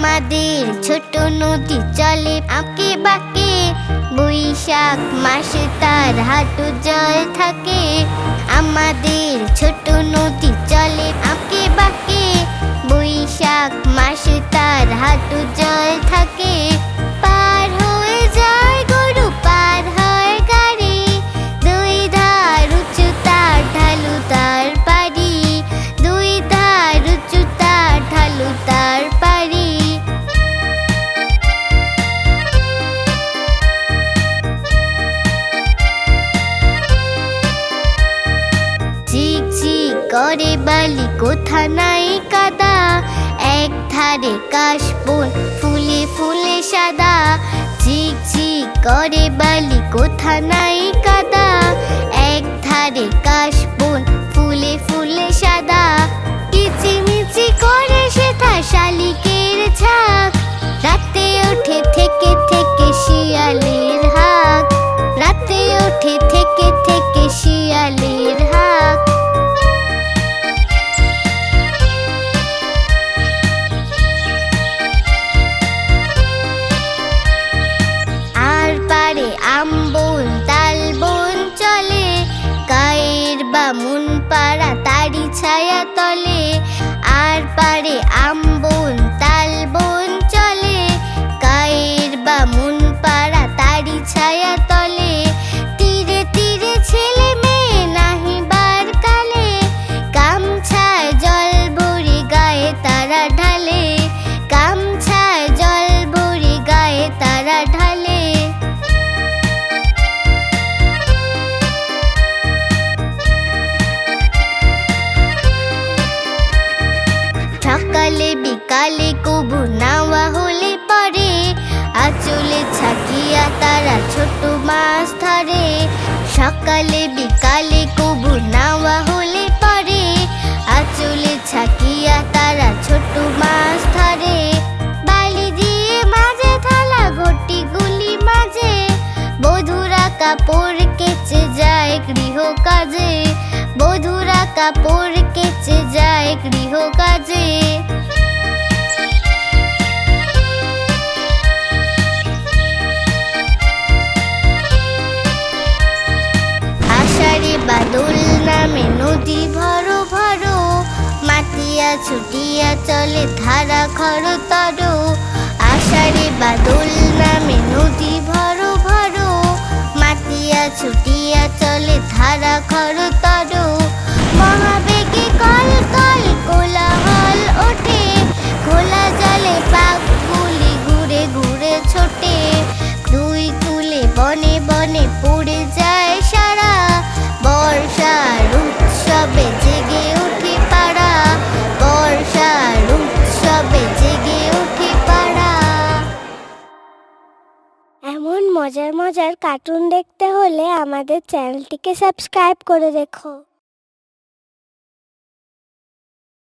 আমাদের ছোট নদী চলে আঁকে বাঁকে, বৈশাখ মাসে তার হাঁটু জল থাকে। আমাদের ছোট নদী চলে আঁকে বাঁকে, বৈশাখ মাসে তার হাঁটু জল থাকে। পার হয়ে যায় গরু, পার হয় গাড়ি, দুই ধার উঁচু তার ঢালু তার পাড়ি, দুই ধার উঁচু তার ঢালু তার পাড়ি। ঝিকঝিক করে বালি, কোথা নাই কাদা, এক ধারে কাশবন ফুলে ফুলে সাদা। ঝিকঝিক করে বালি, কোথা নাই কাদা, এক ধারে কাশবন ফুলে ফুলে সাদা। কিচিমিচি করে সেথা শালিকের ঝাঁক, রাতে ওঠে থেকে থেকে শিয়ালের হাঁক, রাতে ওঠে থেকে থেকে শিয়ালের হাঁক। আর পারে আমবন তালবন চলে, গায়ের বামুন পাড়া তারি ছায়া তলে। আর পারে আমবন তালবন চলে, গায়ের বামুন পাড়া তারি ছায়া তলে। তীরে তীরে ছেলে মেয়ে নাহিবার কালে, গামছায় জল ভরে গায়ে তারা ঢালে, গামছায় জল ভরে গায়ে তারা ঢালে। সকালে বিকালে কবু নাওয়া হলে পরে, আঁচলে ছাকিয়া তারা ছোট মাছ ধরে। সকালে বিকালে কবু নাওয়া হলে পরে, আঁচলে ছাকিয়া তারা ছোট মাছ ধরে। বালি দিয়ে মাঝে থালা ঘটি গুলি মাঝে, বধুরা কাপড় কেচে যায় গৃহ কাজে, বধুরা কাপড় কেচে যায় গৃহ কাজে। আষাঢ়ে বাদল নামে নদী ভরো ভরো, মাতিয়া ছুটিয়া চলে ধারা খরতর। আষাঢ়ে বাদল নামে নদী ভরো ভরো, মাতিয়া ছুটিয়া চলে ধারা খরতর। মহাবেগে কল কল কোলাহল ওঠে, খোলা জলে পাখগুলি ঘুরে ঘুরে ছোটে। দুই কূলে বনে বনে পড়ে যায় সারা, বর্ষার উৎসবে জেগে ওঠে পাড়া, বর্ষার উৎসবে জেগে ওঠে পাড়া। এমন মজার মজার কার্টুন দেখতে হলে আমাদের চ্যানেলটিকে সাবস্ক্রাইব করে রেখো।